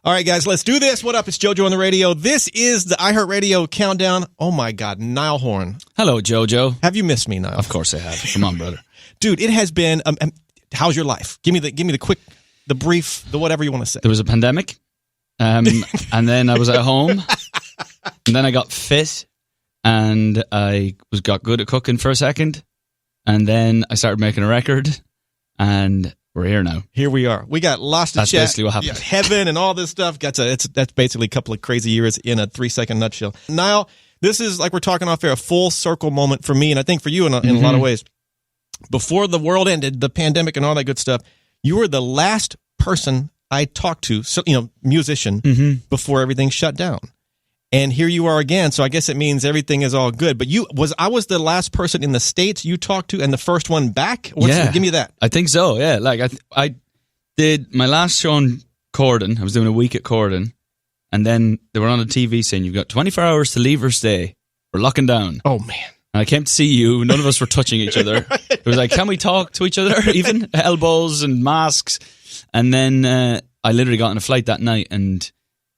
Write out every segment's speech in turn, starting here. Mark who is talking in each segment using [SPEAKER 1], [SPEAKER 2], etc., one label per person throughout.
[SPEAKER 1] All right, guys, let's do this. What up? It's JoJo on the radio. This is the iHeartRadio Countdown. Oh, my God. Niall Horan.
[SPEAKER 2] Hello, JoJo.
[SPEAKER 1] Have you missed me, Niall?
[SPEAKER 2] Of course I have. Come on, brother.
[SPEAKER 1] Dude, it has been... how's your life? Give me the quick, the brief, the whatever you want to say.
[SPEAKER 2] There was a pandemic, and then I was at home, and then I got fit, and I got good at cooking for a second, and then I started making a record, and... we're here now.
[SPEAKER 1] Here we are. We got lost in chat.
[SPEAKER 2] That's basically what happened.
[SPEAKER 1] Yeah, heaven and all this stuff. That's basically a couple of crazy years in a 3-second nutshell. Niall, this is, like we're talking off air, a full circle moment for me, and I think for you in a lot of ways. Before the world ended, the pandemic and all that good stuff, you were the last person I talked to, musician, before everything shut down. And here you are again, so I guess it means everything is all good. But I was the last person in the States you talked to and the first one back? Give me that.
[SPEAKER 2] I think so, yeah. Like, I did my last show in Corden. I was doing a week at Corden. And then they were on a TV saying, you've got 24 hours to leave or stay. We're locking down.
[SPEAKER 1] Oh, man.
[SPEAKER 2] And I came to see you. None of us were touching each other. It was like, can we talk to each other even? Elbows and masks. And then I literally got on a flight that night and...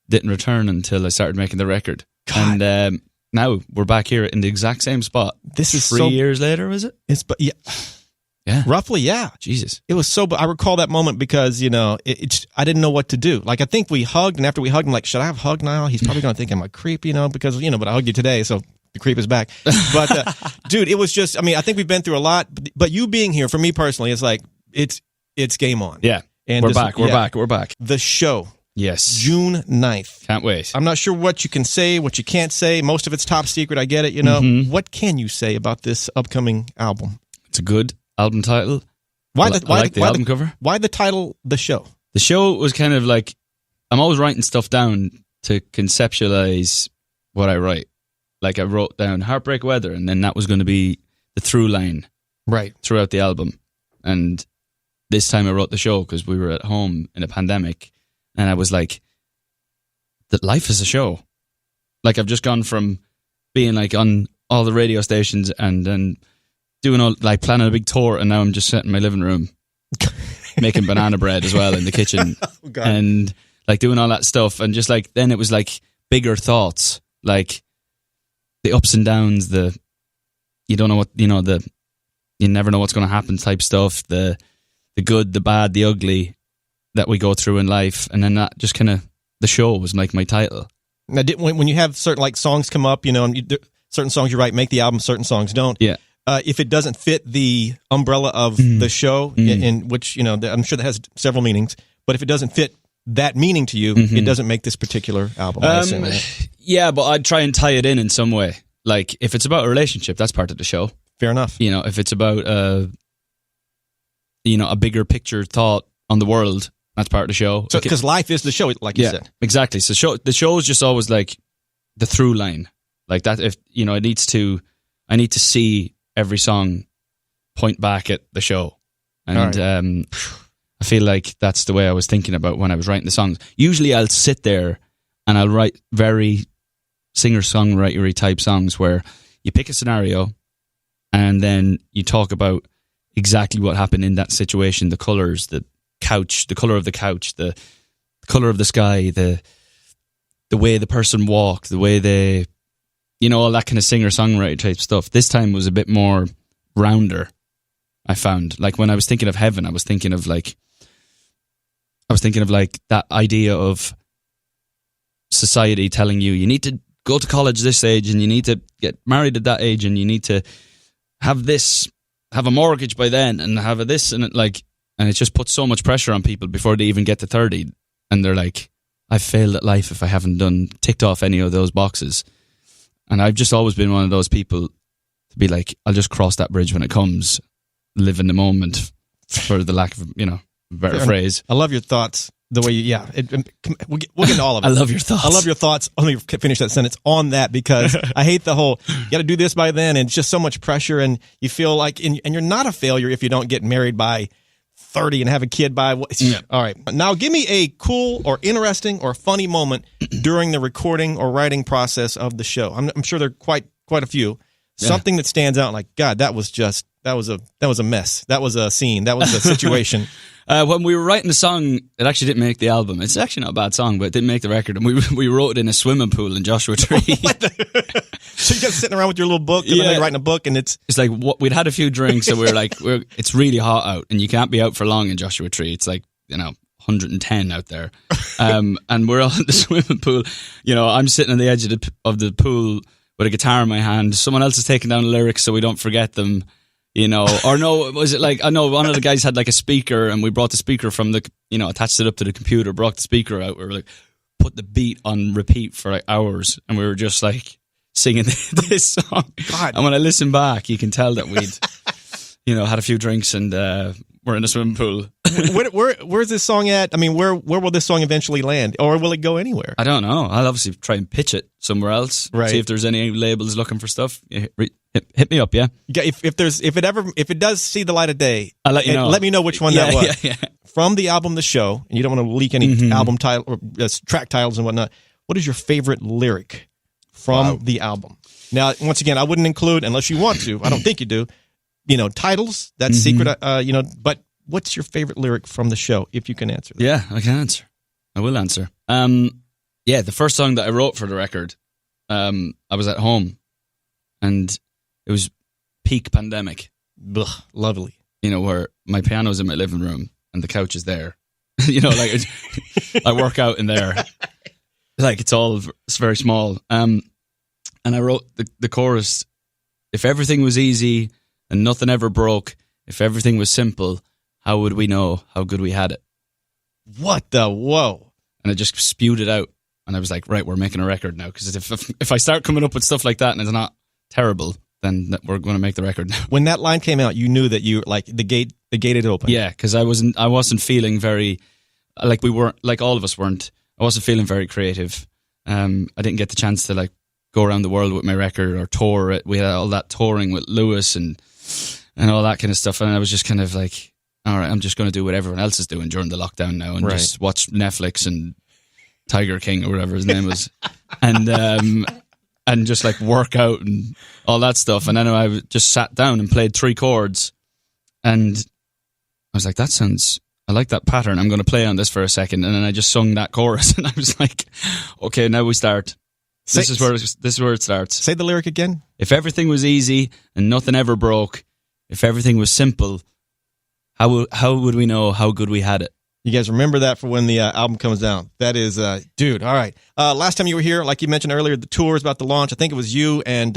[SPEAKER 2] didn't return until I started making the record. God. And now we're back here in the exact same spot.
[SPEAKER 1] This is
[SPEAKER 2] 3 years later, was it?
[SPEAKER 1] Yeah. Roughly, yeah.
[SPEAKER 2] Jesus.
[SPEAKER 1] It was so... I recall that moment because, I didn't know what to do. Like, I think we hugged, and after we hugged, I'm like, should I have hugged Niall? He's probably going to think I'm a creep, because, but I hugged you today, so the creep is back. But, dude, it was just... I think we've been through a lot, but you being here, for me personally, it's like, it's game on.
[SPEAKER 2] Yeah.
[SPEAKER 1] And
[SPEAKER 2] we're back.
[SPEAKER 1] The show...
[SPEAKER 2] Yes.
[SPEAKER 1] June 9th.
[SPEAKER 2] Can't wait.
[SPEAKER 1] I'm not sure what you can say, what you can't say. Most of it's top secret. I get it, What can you say about this upcoming album?
[SPEAKER 2] It's a good album title.
[SPEAKER 1] I
[SPEAKER 2] like the album cover.
[SPEAKER 1] Why the title, The Show?
[SPEAKER 2] The show was kind of like, I'm always writing stuff down to conceptualize what I write. Like I wrote down Heartbreak Weather, and then that was going to be the through line throughout the album. And this time I wrote The Show because we were at home in a pandemic. And I was like, that life is a show. Like I've just gone from being like on all the radio stations and then doing planning a big tour, and now I'm just sitting in my living room making banana bread as well in the kitchen. And like doing all that stuff, and just like then it was like bigger thoughts, like the ups and downs, you don't know what you never know what's going to happen type stuff, the good, the bad, the ugly that we go through in life. And then that just kind of, The Show was like my title.
[SPEAKER 1] Now, when you have certain like songs come up, certain songs you write make the album, certain songs don't.
[SPEAKER 2] Yeah.
[SPEAKER 1] If it doesn't fit the umbrella of The Show, in which, I'm sure that has several meanings, but if it doesn't fit that meaning to you, it doesn't make this particular album, I assume, right?
[SPEAKER 2] Yeah, but I'd try and tie it in some way. Like, if it's about a relationship, that's part of The Show.
[SPEAKER 1] Fair enough.
[SPEAKER 2] If it's about, a bigger picture thought on the world, that's part of the show.
[SPEAKER 1] So, because life is the show, like you said.
[SPEAKER 2] Exactly. So the show is just always like the through line. Like that, if, I need to see every song point back at the show. And I feel like that's the way I was thinking about when I was writing the songs. Usually I'll sit there and I'll write very singer-songwritery type songs where you pick a scenario and then you talk about exactly what happened in that situation, the colors, the couch, the color of the couch, the color of the sky, the way the person walked, the way they, all that kind of singer-songwriter type stuff. This time was a bit more rounder, I found. Like when I was thinking of heaven, I was thinking of like that idea of society telling you need to go to college this age and you need to get married at that age and you need to have a mortgage by then and have a this and and it just puts so much pressure on people before they even get to 30. And they're like, I've failed at life if I haven't ticked off any of those boxes. And I've just always been one of those people to be like, I'll just cross that bridge when it comes, live in the moment, for the lack of, a better phrase.
[SPEAKER 1] I love your thoughts. The way we'll get into all of it.
[SPEAKER 2] I love your thoughts.
[SPEAKER 1] I love your thoughts. Let me finish that sentence on that, because I hate the whole, you got to do this by then, and it's just so much pressure, and you feel like, and you're not a failure if you don't get married by 30 and have a kid by... All right. Now, give me a cool or interesting or funny moment during the recording or writing process of the show. I'm sure there are quite a few. Yeah. Something that stands out like, God, that was a mess. That was a scene. That was a situation.
[SPEAKER 2] When we were writing the song, it actually didn't make the album. It's actually not a bad song, but it didn't make the record. And we wrote it in a swimming pool in Joshua Tree.
[SPEAKER 1] So you guys sitting around with your little book, and then you're writing a book, and it's
[SPEAKER 2] like we'd had a few drinks, so we were like, it's really hot out, and you can't be out for long in Joshua Tree. It's like 110 out there, and we're all in the swimming pool. I'm sitting on the edge of the pool with a guitar in my hand. Someone else is taking down lyrics so we don't forget them. Or no, was it like, I know one of the guys had like a speaker, and we brought the speaker from the, attached it up to the computer, brought the speaker out. We were like, put the beat on repeat for like hours, and we were just like singing this song. God. And when I listen back, you can tell that we'd, had a few drinks, and we're in a swimming pool.
[SPEAKER 1] Where's this song at? I mean, where will this song eventually land, or will it go anywhere?
[SPEAKER 2] I don't know. I'll obviously try and pitch it somewhere else.
[SPEAKER 1] Right.
[SPEAKER 2] See if there's any labels looking for stuff. Hit me up, yeah.
[SPEAKER 1] If it does see the light of day,
[SPEAKER 2] I'll let you know.
[SPEAKER 1] Let me know which one that was.
[SPEAKER 2] Yeah.
[SPEAKER 1] From the album, The Show, and you don't want to leak any album title or track titles and whatnot. What is your favorite lyric from the album? Now, once again, I wouldn't include, unless you want to. I don't think you do. Titles. That's secret. But what's your favorite lyric from The Show? If you can answer that.
[SPEAKER 2] Yeah, I can answer. I will answer. The first song that I wrote for the record, I was at home, and it was peak pandemic.
[SPEAKER 1] Ugh, lovely.
[SPEAKER 2] Where my piano's in my living room and the couch is there. I work out in there. Like it's very small. And I wrote the chorus, if everything was easy and nothing ever broke, if everything was simple, how would we know how good we had it?
[SPEAKER 1] What the whoa?
[SPEAKER 2] And I just spewed it out. And I was like, right, we're making a record now. Because if I start coming up with stuff like that and it's not terrible, then we're going to make the record now.
[SPEAKER 1] When that line came out, you knew that you like the gate had opened.
[SPEAKER 2] Yeah, because I wasn't feeling very, like we weren't, like all of us weren't. I wasn't feeling very creative. I didn't get the chance to like go around the world with my record or tour it. We had all that touring with Lewis and all that kind of stuff, and I was just kind of like, all right, I'm just going to do what everyone else is doing during the lockdown now, and just watch Netflix and Tiger King or whatever his name was, and just like work out and all that stuff. And then I just sat down and played 3 chords, and I was like, I like that pattern. I'm going to play on this for a second. And then I just sung that chorus, and I was like, okay, now we start. This is where it starts.
[SPEAKER 1] Say the lyric again.
[SPEAKER 2] If everything was easy and nothing ever broke, if everything was simple, how would we know how good we had it?
[SPEAKER 1] You guys remember that for when the album comes out. That is, dude, all right. Last time you were here, like you mentioned earlier, the tour is about to launch. I think it was you and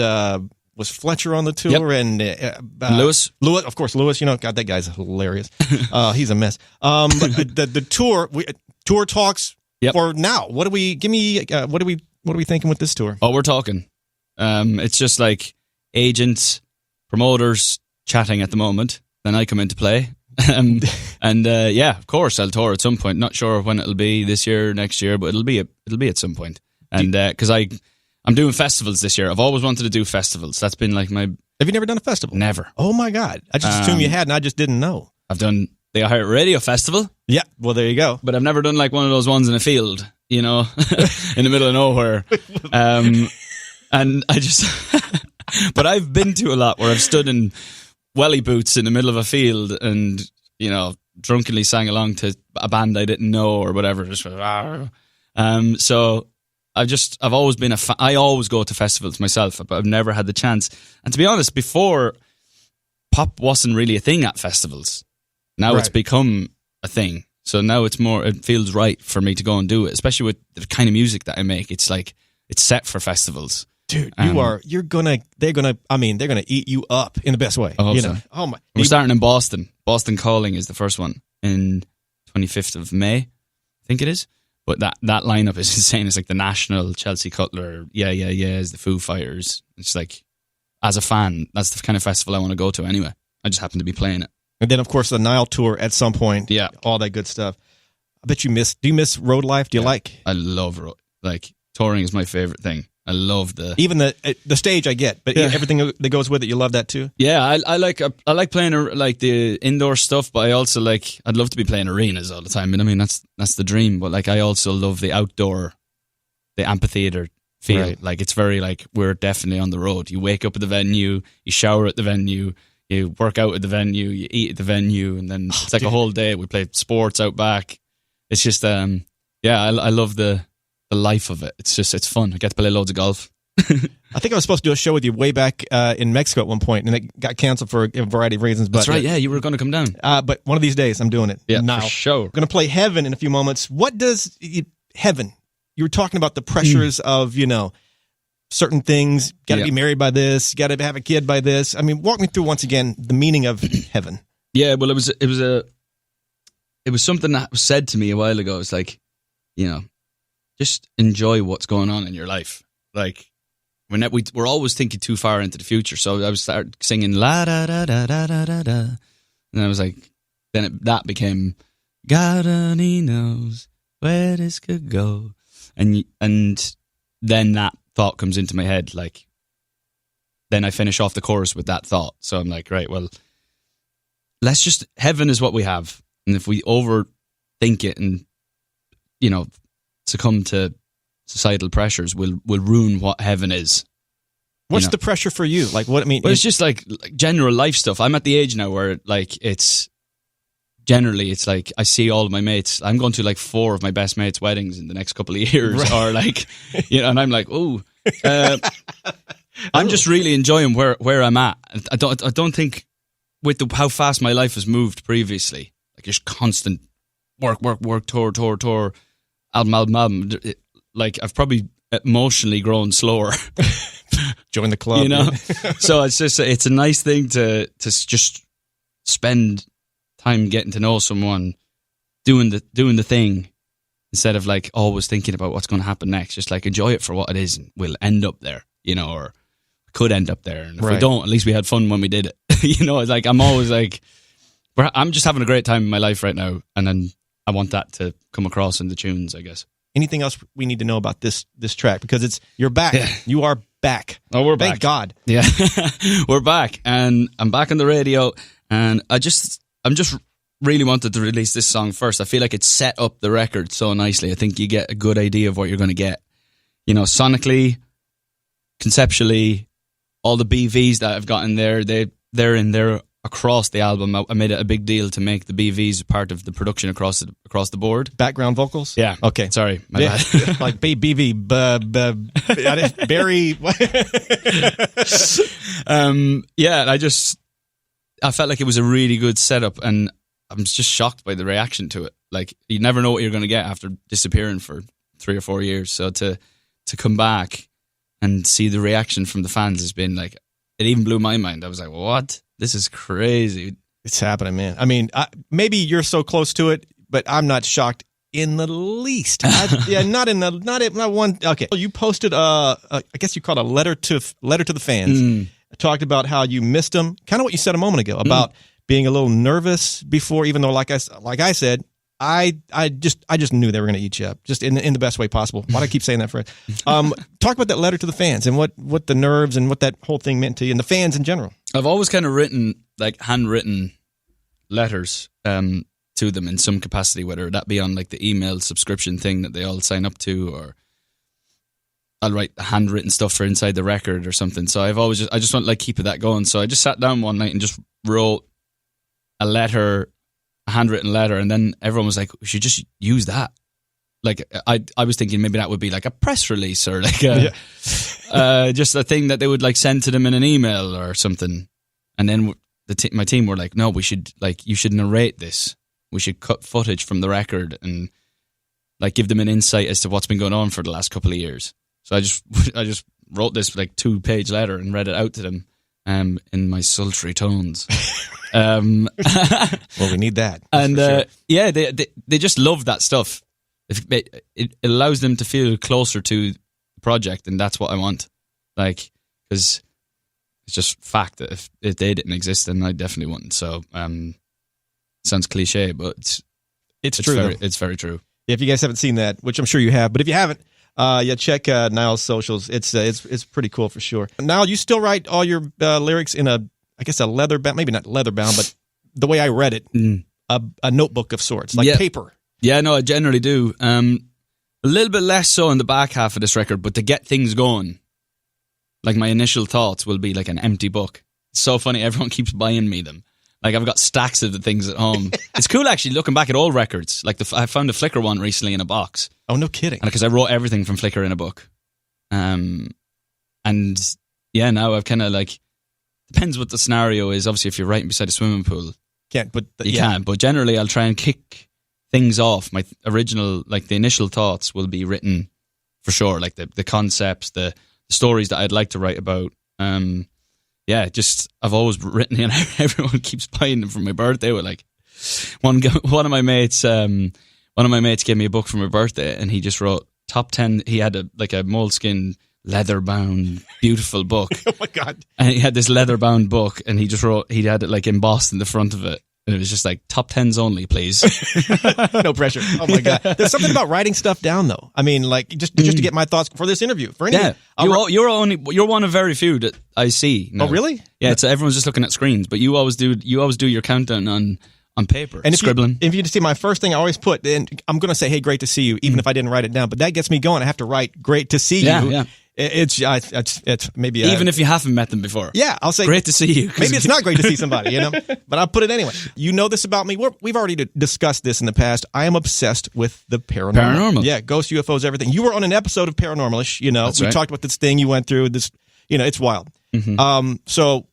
[SPEAKER 1] was Fletcher on the tour?
[SPEAKER 2] Yep.
[SPEAKER 1] And
[SPEAKER 2] Lewis?
[SPEAKER 1] Lewis, of course, Lewis. God, that guy's hilarious. He's a mess. But the tour, tour talks for now. What are we thinking with this tour?
[SPEAKER 2] Oh, we're talking. It's just like agents, promoters chatting at the moment. Then I come into play. Of course I'll tour at some point. Not sure when it'll be, this year, next year, but it'll be at some point. And because I'm doing festivals this year. I've always wanted to do festivals. That's been like my.
[SPEAKER 1] Have you never done a festival?
[SPEAKER 2] Never.
[SPEAKER 1] Oh my God! I just assumed you had, and I just didn't know. I've
[SPEAKER 2] done the iHeartRadio Festival.
[SPEAKER 1] Yeah, well there you go.
[SPEAKER 2] But I've never done like one of those ones in a field, in the middle of nowhere. And I just, but I've been to a lot where I've stood in welly boots in the middle of a field and, drunkenly sang along to a band I didn't know or whatever. Just, so I've always been I always go to festivals myself, but I've never had the chance. And to be honest, before, pop wasn't really a thing at festivals. Now it's become a thing. So now it feels right for me to go and do it, especially with the kind of music that I make. It's like, it's set for festivals.
[SPEAKER 1] Dude, they're gonna eat you up in the best way.
[SPEAKER 2] So.
[SPEAKER 1] Oh my!
[SPEAKER 2] We're starting in Boston. Boston Calling is the first one in 25th of May, I think it is. But that lineup is insane. It's like the National, Chelsea Cutler, is the Foo Fighters. It's like, as a fan, that's the kind of festival I want to go to anyway. I just happen to be playing it.
[SPEAKER 1] And then, of course, the Niall tour at some point.
[SPEAKER 2] Yeah,
[SPEAKER 1] all that good stuff. I bet you miss. Do you miss road life? Do you like?
[SPEAKER 2] I love touring is my favorite thing. I love
[SPEAKER 1] even the stage I get, but everything that goes with it. You love that too.
[SPEAKER 2] Yeah, I like playing like the indoor stuff, but I also I'd love to be playing arenas all the time. And I mean that's the dream. But I also love the outdoor, the amphitheater feel. Right. It's very we're definitely on the road. You wake up at the venue, you shower at the venue, You work out at the venue, you eat at the venue, and then it's like a whole day. We play sports out back. It's just, I love the life of it. It's fun. I get to play loads of golf.
[SPEAKER 1] I think I was supposed to do a show with you way back in Mexico at one point, and it got canceled for a variety of reasons. But
[SPEAKER 2] that's right. Yeah, you were going to come down.
[SPEAKER 1] But one of these days, I'm doing it.
[SPEAKER 2] Yeah,
[SPEAKER 1] now.
[SPEAKER 2] for sure.
[SPEAKER 1] We're going to play Heaven in a few moments. What does heaven? You were talking about the pressures of, certain things. Got to be married by this. Got to have a kid by this. I mean, walk me through once again the meaning of heaven.
[SPEAKER 2] Yeah, well, it was something that was said to me a while ago. It's like, just enjoy what's going on in your life. Like, we're always thinking too far into the future. So I was started singing la da da da da da da da, and I was like, that became God only knows where this could go, and then that thought comes into my head. Like, then I finish off the chorus with that thought. So I'm like, right, well, heaven is what we have, and if we overthink it and succumb to societal pressures, will ruin what heaven is.
[SPEAKER 1] What's the pressure for you? Like, what I mean?
[SPEAKER 2] Well, it's just like general life stuff. I'm at the age now where it's like I see all of my mates. I'm going to like 4 of my best mates' weddings in the next couple of years, right. Or like, and I'm like, I'm just really enjoying where I'm at. I don't think with how fast my life has moved previously, like just constant work, tour, album. Like, I've probably emotionally grown slower.
[SPEAKER 1] Join the club.
[SPEAKER 2] So it's a nice thing to just spend time getting to know someone, doing the thing, instead of like always thinking about what's going to happen next. Just like enjoy it for what it is, and we'll end up there, or could end up there. And if we don't, at least we had fun when we did it. It's like I'm always like, I'm just having a great time in my life right now, and then I want that to come across in the tunes, I guess.
[SPEAKER 1] Anything else we need to know about this track? Because you're back. Yeah. You are back.
[SPEAKER 2] Oh, we're
[SPEAKER 1] back.
[SPEAKER 2] Thank
[SPEAKER 1] God.
[SPEAKER 2] Yeah, we're back, and I'm back on the radio. And I'm just really wanted to release this song first. I feel like it set up the record so nicely. I think you get a good idea of what you're going to get. Sonically, conceptually, all the BVs that I've got in there, they're in there across the album. I made it a big deal to make the BVs part of the production across the board. Background vocals?
[SPEAKER 1] Yeah.
[SPEAKER 2] Okay. Sorry, my bad.
[SPEAKER 1] Like BV, Barry.
[SPEAKER 2] I felt like it was a really good setup, and I'm just shocked by the reaction to it. Like, you never know what you're going to get after disappearing for 3 or 4 years. So to come back and see the reaction from the fans has been like, it even blew my mind. I was like, what? This is crazy.
[SPEAKER 1] It's happening, man. I mean, maybe you're so close to it, but I'm not shocked in the least. Not one. Okay, you posted I guess you called a letter to the fans. Talked about how you missed them. Kind of what you said a moment ago about being a little nervous before, even though, like I said, I just knew they were going to eat you up, just in the best way possible. Why do I keep saying that, Fred? Talk about that letter to the fans and what the nerves and what that whole thing meant to you and the fans in general.
[SPEAKER 2] I've always kind of written, like, handwritten letters to them in some capacity, whether that be on like the email subscription thing that they all sign up to, or I'll write handwritten stuff for inside the record or something. So I just want like keep that going. So I just sat down one night and just wrote a handwritten letter, and then everyone was like, we should just use that. Like, I was thinking maybe that would be like a press release or like just a thing that they would like send to them in an email or something. And then my team were like, no, you should narrate this. We should cut footage from the record and like give them an insight as to what's been going on for the last couple of years. So I just wrote this like 2-page letter and read it out to them in my sultry tones.
[SPEAKER 1] Well, we need that.
[SPEAKER 2] And sure. They just love that stuff. It allows them to feel closer to the project, and that's what I want. Like, because it's just fact that if they didn't exist, then I definitely wouldn't. So, sounds cliche, but it's true. It's very true.
[SPEAKER 1] If you guys haven't seen that, which I'm sure you have, but if you haven't, check Niall's socials. It's pretty cool for sure. Niall, you still write all your lyrics in a leather bound, maybe not leather bound, but the way I read it, a notebook of sorts, like paper.
[SPEAKER 2] Yeah, no, I generally do. A little bit less so in the back half of this record, but to get things going, like my initial thoughts will be like an empty book. so funny. Everyone keeps buying me them. Like, I've got stacks of the things at home. It's cool, actually, looking back at old records. Like, I found a Flickr one recently in a box.
[SPEAKER 1] Oh, no kidding.
[SPEAKER 2] Because I wrote everything from Flickr in a book. And, yeah, now I've kind of, like, depends what the scenario is. Obviously, if you're writing beside a swimming pool,
[SPEAKER 1] you
[SPEAKER 2] can. But generally, I'll try and kick things off. My original, like, the initial thoughts will be written for sure. Like, the concepts, the stories that I'd like to write about. Yeah, just I've always written, and everyone keeps buying them for my birthday. With like one of my mates gave me a book for my birthday, and he just wrote top 10. He had a moleskin leather bound beautiful book.
[SPEAKER 1] Oh my god!
[SPEAKER 2] And he had this leather bound book, and he just wrote. He had it like embossed in the front of it. And it was just like, top 10s only, please.
[SPEAKER 1] No pressure. Oh my god! There's something about writing stuff down, though. I mean, like just to get my thoughts for this interview. For any,
[SPEAKER 2] you're one of very few that I see.
[SPEAKER 1] Oh really?
[SPEAKER 2] Yeah. It's everyone's just looking at screens, but you always do your countdown on paper and scribbling.
[SPEAKER 1] If you see my first thing, I always put, and I'm going to say, "Hey, great to see you," even if I didn't write it down. But that gets me going. I have to write, "Great to see you."
[SPEAKER 2] Yeah.
[SPEAKER 1] It's maybe
[SPEAKER 2] even if you haven't met them before.
[SPEAKER 1] Yeah, I'll say
[SPEAKER 2] great to see you.
[SPEAKER 1] Maybe it's not great to see somebody, but I'll put it anyway. You know this about me. We've already discussed this in the past. I am obsessed with the paranormal. Yeah, ghosts, UFOs, everything. You were on an episode of Paranormalish.
[SPEAKER 2] That's
[SPEAKER 1] we
[SPEAKER 2] right.
[SPEAKER 1] talked about this thing you went through. This, it's wild.
[SPEAKER 2] Mm-hmm.
[SPEAKER 1] So,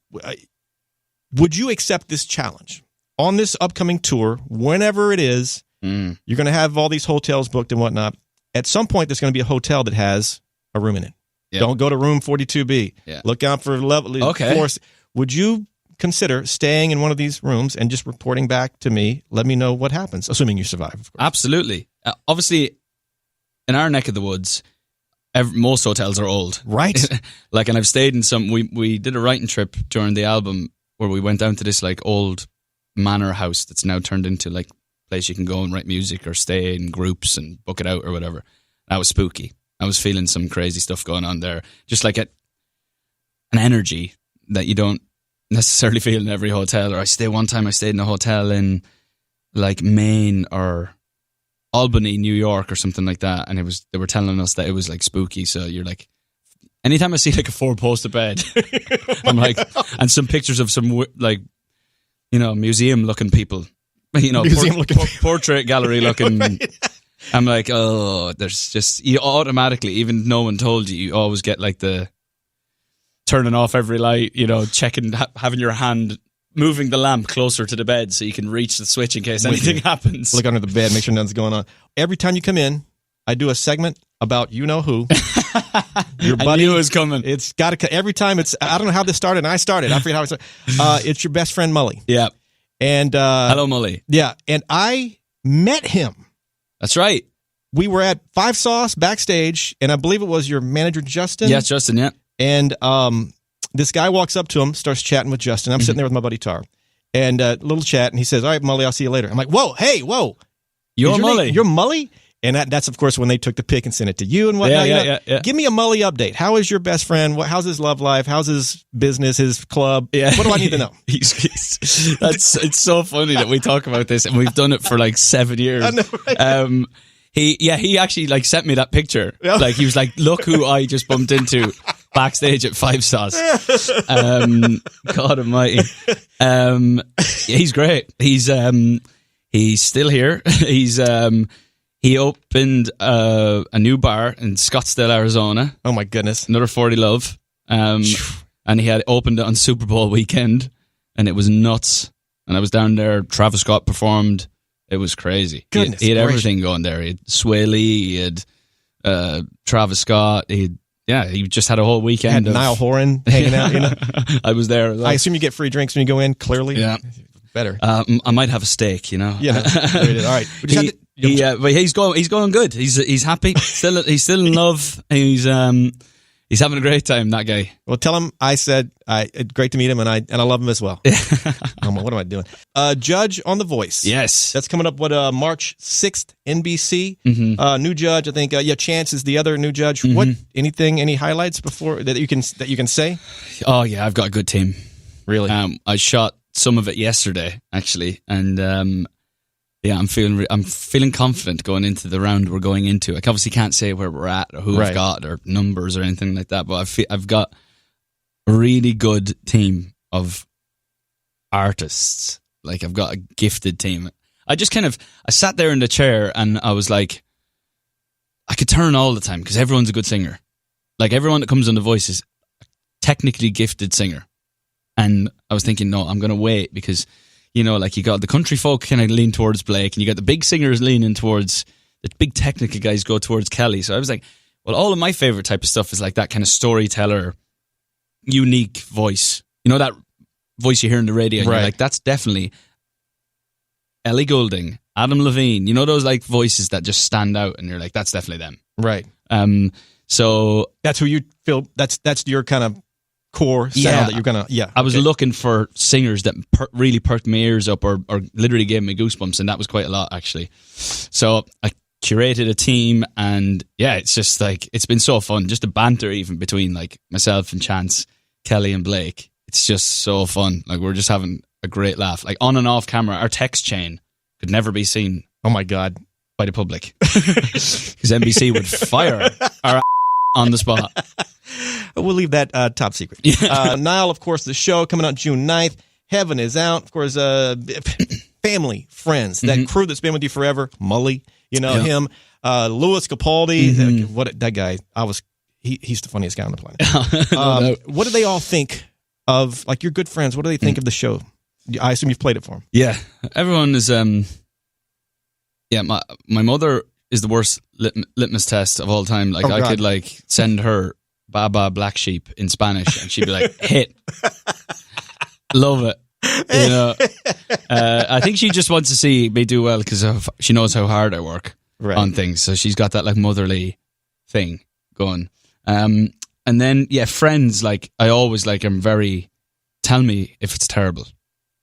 [SPEAKER 1] would you accept this challenge on this upcoming tour? Whenever it is, you're going to have all these hotels booked and whatnot. At some point, there's going to be a hotel that has a room in it. Yeah. Don't go to room 42B.
[SPEAKER 2] Yeah.
[SPEAKER 1] Look out for level floors. Would you consider staying in one of these rooms and just reporting back to me? Let me know what happens, assuming you survive, of course.
[SPEAKER 2] Absolutely. Obviously, in our neck of the woods, most hotels are old.
[SPEAKER 1] Right.
[SPEAKER 2] And I've stayed in some. We did a writing trip during the album where we went down to this like old manor house that's now turned into like a place you can go and write music or stay in groups and book it out or whatever. That was spooky. I was feeling some crazy stuff going on there. Just like an energy that you don't necessarily feel in every hotel. Or one time I stayed in a hotel in like Maine or Albany, New York or something like that. And they were telling us that it was like spooky. So you're like, anytime I see like a 4-poster bed, I'm like, and some pictures of some like, museum looking people, portrait gallery looking. Right. I'm like, oh, there's just, you automatically, even no one told you, you always get like the turning off every light, checking, having your hand, moving the lamp closer to the bed so you can reach the switch in case anything happens.
[SPEAKER 1] Look under the bed, make sure nothing's going on. Every time you come in, I do a segment about you-know-who. Your buddy.
[SPEAKER 2] I knew it was coming.
[SPEAKER 1] It's got to, every time I don't know how this started, and I started. I forget how it started. It's your best friend, Mully.
[SPEAKER 2] Yeah.
[SPEAKER 1] And
[SPEAKER 2] hello, Mully.
[SPEAKER 1] Yeah, and I met him.
[SPEAKER 2] That's right.
[SPEAKER 1] We were at Five Sauce backstage, and I believe it was your manager, Justin.
[SPEAKER 2] Yes, Justin, yeah.
[SPEAKER 1] And this guy walks up to him, starts chatting with Justin. I'm sitting there with my buddy Tar. And a little chat, and he says, all right, Mully, I'll see you later. I'm like, whoa.
[SPEAKER 2] You're Mully.
[SPEAKER 1] You're Mully? And that's, of course, when they took the pic and sent it to you and whatnot.
[SPEAKER 2] Yeah.
[SPEAKER 1] Give me a Mully update. How is your best friend? How's his love life? How's his business, his club?
[SPEAKER 2] Yeah.
[SPEAKER 1] What do I need to know?
[SPEAKER 2] It's so funny that we talk about this, and we've done it for like 7 years.
[SPEAKER 1] I know, right?
[SPEAKER 2] He actually like sent me that picture. Yeah. Like he was like, look who I just bumped into backstage at Five Sauce. God almighty. He's great. He's still here. He opened a new bar in Scottsdale, Arizona.
[SPEAKER 1] Oh my goodness.
[SPEAKER 2] Another 40 Love. And he had opened it on Super Bowl weekend, and it was nuts. And I was down there. Travis Scott performed. It was crazy.
[SPEAKER 1] Goodness
[SPEAKER 2] he had everything going there. He had Sway Lee, he had Travis Scott. He just had a whole weekend.
[SPEAKER 1] Had Niall Horan hanging out,
[SPEAKER 2] I was there.
[SPEAKER 1] I assume you get free drinks when you go in, clearly.
[SPEAKER 2] Yeah.
[SPEAKER 1] Better.
[SPEAKER 2] I might have a steak,
[SPEAKER 1] Yeah. All right.
[SPEAKER 2] But he's going good. He's happy. He's still in love. He's having a great time, that guy.
[SPEAKER 1] Well, tell him I said it's great to meet him, and I love him as well. What am I doing? Judge on The Voice.
[SPEAKER 2] Yes,
[SPEAKER 1] that's coming up. March 6th, NBC.
[SPEAKER 2] Mm-hmm.
[SPEAKER 1] New judge. I think. Chance is the other new judge.
[SPEAKER 2] Mm-hmm.
[SPEAKER 1] What? Any highlights before that you can say?
[SPEAKER 2] Oh yeah, I've got a good team.
[SPEAKER 1] Really?
[SPEAKER 2] I shot some of it yesterday actually, and I'm feeling confident going into the round we're going into. I obviously can't say where we're at or who I've got or numbers or anything like that, but I've got a really good team. of artists. Like, I've got a gifted team. I sat there in the chair and I was like, I could turn all the time because everyone's a good singer. Like, everyone that comes on The Voice is a technically gifted singer. And I was thinking, no, I'm going to wait because, you know, like, you got the country folk kind of lean towards Blake, and you got the big singers leaning towards, the big technical guys go towards Kelly. So I was like, well, all of my favorite type of stuff is like that kind of storyteller, unique voice. You know, that voice you hear on the radio, and you're like, that's definitely Ellie Goulding, Adam Levine. You know, those like voices that just stand out, and you're like, that's definitely them.
[SPEAKER 1] Right.
[SPEAKER 2] So
[SPEAKER 1] that's who you feel. That's your kind of core sound that you're gonna. Yeah.
[SPEAKER 2] I was looking for singers that really perked my ears up, or literally gave me goosebumps, and that was quite a lot actually. So I curated a team, and yeah, it's just like, it's been so fun. Just the banter even between like myself and Chance, Kelly and Blake. It's just so fun. Like, we're just having a great laugh. Like, on and off camera, our text chain could never be seen.
[SPEAKER 1] Oh my God.
[SPEAKER 2] By the public. Because NBC would fire our on the spot.
[SPEAKER 1] We'll leave that top secret. Niall, of course, the show coming out June 9th. Heaven is out. Of course, family, friends, that crew that's been with you forever. Mully, you know, him. Louis Capaldi. What that guy, he's the funniest guy on the planet. What do they all think of, like, your good friends? What do they think of the show? I assume you've played it for them.
[SPEAKER 2] Yeah. Everyone is, my mother is the worst litmus test of all time. Like, I could like send her Baba Black Sheep in Spanish and she'd be like, hit. Love it. You know, I think she just wants to see me do well because she knows how hard I work on things. So she's got that like motherly thing going. And then, friends, like, I always like, I'm very, tell me if it's terrible.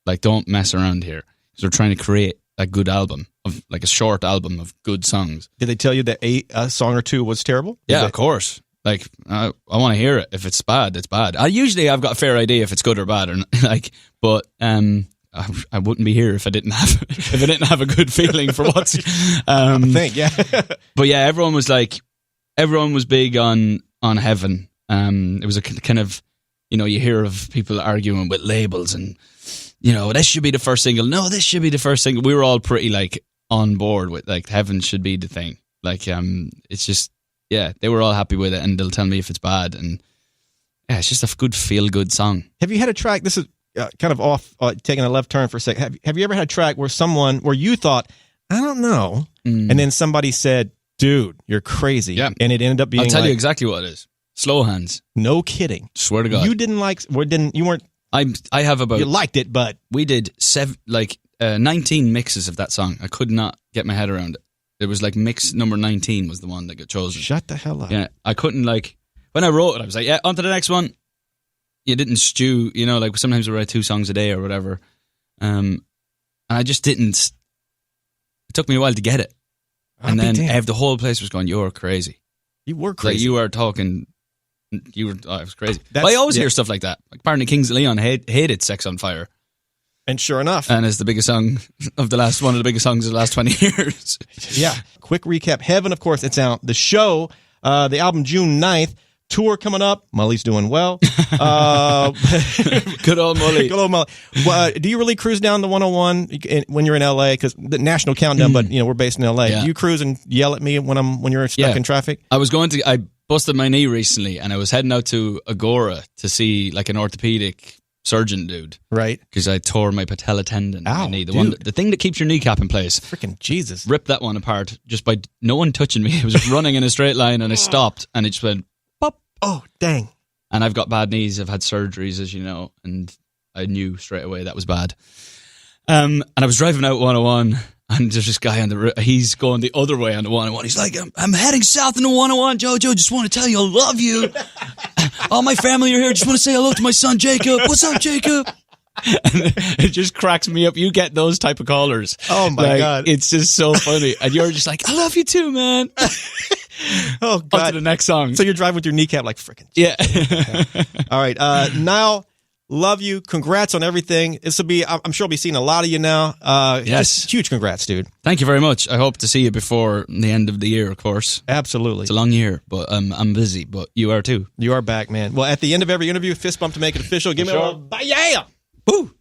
[SPEAKER 2] Like, don't mess around here. Because we're trying to create a good album, of like a short album of good songs.
[SPEAKER 1] Did they tell you that a song or two was terrible?
[SPEAKER 2] Of course. Like, I want to hear it. If it's bad, it's bad. I've got a fair idea if it's good or bad, or like. But I wouldn't be here if I didn't have a good feeling for what's.
[SPEAKER 1] I think, yeah.
[SPEAKER 2] But yeah, everyone was big on Heaven. It was a kind of, you know, you hear of people arguing with labels and, you know, this should be the first single. No, this should be the first single. We were all pretty like on board with like Heaven should be the thing. Like, it's just, they were all happy with it, and they'll tell me if it's bad. And it's just a good feel good song. Have
[SPEAKER 1] you had a track? This is kind of off, taking a left turn for a second. Have you ever had a track where you thought, I don't know, and then somebody said, dude, you're crazy, and it ended up being?
[SPEAKER 2] I'll tell you exactly what it is. Slow Hands.
[SPEAKER 1] No kidding.
[SPEAKER 2] Swear to God.
[SPEAKER 1] You didn't like? You weren't?
[SPEAKER 2] I have about.
[SPEAKER 1] You liked it, but
[SPEAKER 2] we did 19 mixes of that song. I could not get my head around it. It was like mix number 19 was the one that got chosen.
[SPEAKER 1] Shut the hell up.
[SPEAKER 2] Yeah, I couldn't like, when I wrote it, I was like, on to the next one. You didn't stew, you know, like sometimes we write 2 songs a day or whatever. And I just didn't. It took me a while to get it. And then the whole place was going, you're crazy.
[SPEAKER 1] You were crazy.
[SPEAKER 2] Like, you were talking. It was crazy. But I always hear stuff like that. Like, apparently Kings of Leon hated Sex on Fire.
[SPEAKER 1] And sure enough.
[SPEAKER 2] And it's the biggest song of one of the biggest songs of the last 20 years.
[SPEAKER 1] Yeah. Quick recap. Heaven, of course, it's out. The show, the album June 9th. Tour coming up. Mully's doing well.
[SPEAKER 2] Good old Mully.
[SPEAKER 1] Good old Mully. Do you really cruise down the 101 when you're in LA? Because the national countdown, but you know, we're based in LA. Yeah. Do you cruise and yell at me when you're stuck in traffic?
[SPEAKER 2] I busted my knee recently, and I was heading out to Agora to see like an orthopedic surgeon dude.
[SPEAKER 1] Right.
[SPEAKER 2] Because I tore my patella tendon. Ow, in my knee. The thing that keeps your kneecap in place.
[SPEAKER 1] Freaking Jesus.
[SPEAKER 2] Ripped that one apart just by no one touching me. I was running in a straight line and I stopped and it just went pop.
[SPEAKER 1] Oh, dang.
[SPEAKER 2] And I've got bad knees. I've had surgeries, as you know, and I knew straight away that was bad. And I was driving out 101, and there's this guy on he's going the other way on the 101. He's like, I'm heading south on the 101, Jojo. Just want to tell you I love you. All my family are here. Just want to say hello to my son, Jacob. What's up, Jacob? And it just cracks me up. You get those type of callers.
[SPEAKER 1] Oh, my God.
[SPEAKER 2] It's just so funny. And you're just like, I love you too, man.
[SPEAKER 1] Oh, God.
[SPEAKER 2] On to the next song.
[SPEAKER 1] So you're driving with your kneecap like freaking.
[SPEAKER 2] Yeah.
[SPEAKER 1] All right. Niall, Love you. Congrats on everything. This will be, I'm sure I'll be seeing a lot of you now.
[SPEAKER 2] Yes.
[SPEAKER 1] Just huge congrats, dude.
[SPEAKER 2] Thank you very much. I hope to see you before the end of the year, of course.
[SPEAKER 1] Absolutely.
[SPEAKER 2] It's a long year, but I'm busy, but you are too.
[SPEAKER 1] You are back, man. Well, at the end of every interview, fist bump to make it official. Give me a little, yeah! Woo!